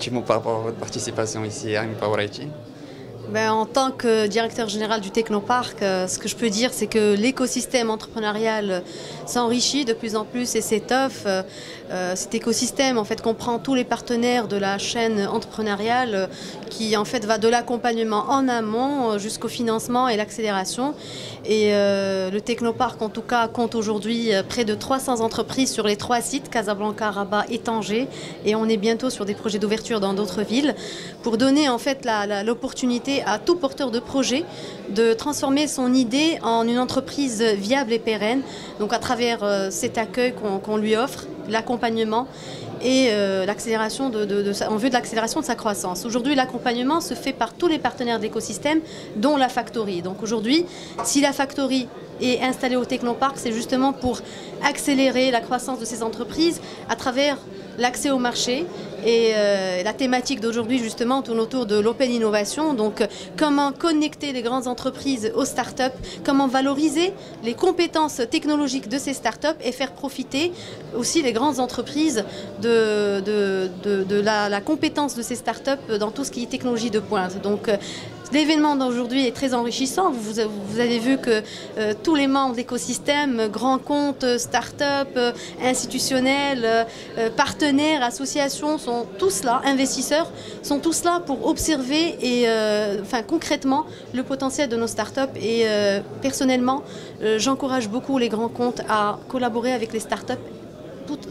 petit mot par rapport à votre participation ici à Empower IT? En tant que directeur général du Technoparc, ce que je peux dire, c'est que l'écosystème entrepreneurial s'enrichit de plus en plus et s'étoffe. Cet écosystème en fait comprend tous les partenaires de la chaîne entrepreneuriale qui en fait va de l'accompagnement en amont jusqu'au financement et l'accélération. Et le Technoparc en tout cas compte aujourd'hui près de 300 entreprises sur les 3 sites, Casablanca, Rabat et Tanger. Et on est bientôt sur des projets d'ouverture dans d'autres villes pour donner en fait l'opportunité à tout porteur de projet de transformer son idée en une entreprise viable et pérenne. Donc à travers cet accueil qu'on lui offre, l'accompagnement et l'accélération en vue de l'accélération de sa croissance. Aujourd'hui, l'accompagnement se fait par tous les partenaires de l'écosystème, dont la Factory. Donc aujourd'hui, si la Factory est installée au Technoparc, c'est justement pour accélérer la croissance de ces entreprises à travers l'accès au marché. Et la thématique d'aujourd'hui, justement, tourne autour de l'open innovation. Donc, comment connecter les grandes entreprises aux startups, comment valoriser les compétences technologiques de ces startups et faire profiter aussi les grandes entreprises de la compétence de ces startups dans tout ce qui est technologie de pointe. Donc, l'événement d'aujourd'hui est très enrichissant. Vous avez vu que tous les membres de l'écosystème, grands comptes, start-up, institutionnels, partenaires, associations, sont tous là, investisseurs, sont tous là pour observer et concrètement le potentiel de nos start-up. Et personnellement, j'encourage beaucoup les grands comptes à collaborer avec les start-up.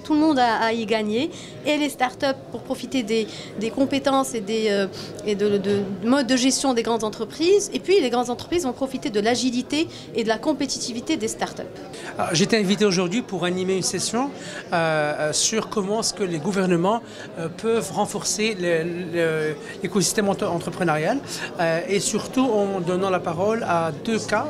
Tout le monde a à y gagner, et les startups pour profiter des compétences et de modes de gestion des grandes entreprises, et puis les grandes entreprises vont profiter de l'agilité et de la compétitivité des startups. J'ai été invité aujourd'hui pour animer une session sur comment est-ce que les gouvernements peuvent renforcer l'écosystème entrepreneurial et surtout en donnant la parole à 2 cas.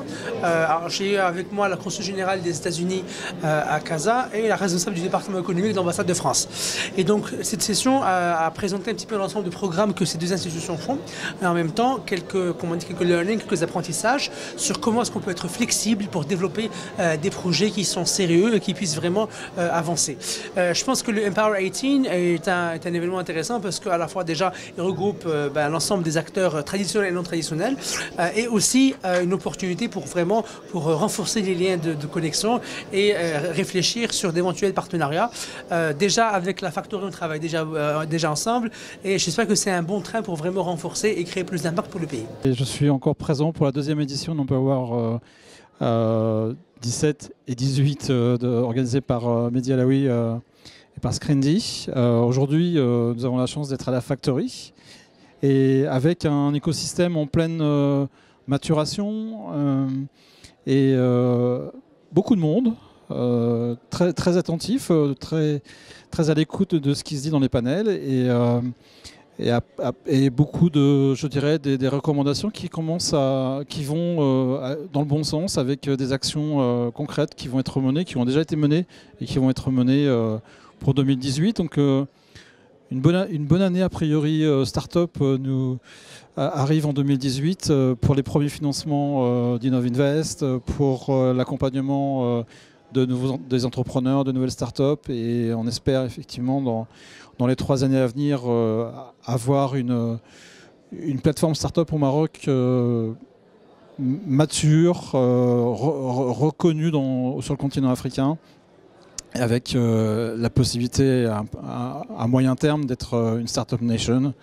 J'ai avec moi la consul générale des États-Unis à Casa et la responsable du département économique de l'ambassade de France. Et donc cette session a présenté un petit peu l'ensemble de programmes que ces 2 institutions font, et en même temps quelques learning, quelques apprentissages sur comment est-ce qu'on peut être flexible pour développer des projets qui sont sérieux et qui puissent vraiment avancer. Je pense que le Empower 18 est un événement intéressant parce qu'à la fois déjà il regroupe l'ensemble des acteurs traditionnels et non traditionnels et aussi une opportunité pour renforcer les liens de connexion et réfléchir sur d'éventuels partenariats. Déjà avec la Factory, on travaille déjà ensemble et j'espère que c'est un bon train pour vraiment renforcer et créer plus d'impact pour le pays. Et je suis encore présent pour la 2e édition d'Empower 17 et 18 organisée par Mehdi Alaoui et par Scrindy. Aujourd'hui, nous avons la chance d'être à la Factory et avec un écosystème en pleine maturation et beaucoup de monde. Très attentif, très à l'écoute de ce qui se dit dans les panels et beaucoup de, je dirais, des recommandations qui vont dans le bon sens avec des actions concrètes qui vont être menées, qui ont déjà été menées et qui vont être menées pour 2018. Donc une bonne année a priori start-up nous arrive en 2018 pour les premiers financements d'Innovinvest, pour l'accompagnement des entrepreneurs, de nouvelles startups, et on espère effectivement dans les 3 années à venir avoir une plateforme startup au Maroc mature, reconnue sur le continent africain, avec la possibilité à moyen terme d'être une startup nation.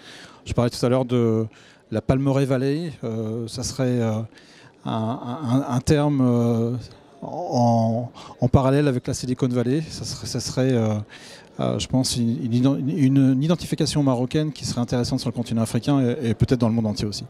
Je parlais tout à l'heure de la Palmeraie Valley, ça serait un terme en parallèle avec la Silicon Valley. Ça serait je pense, une identification marocaine qui serait intéressante sur le continent africain et peut-être dans le monde entier aussi.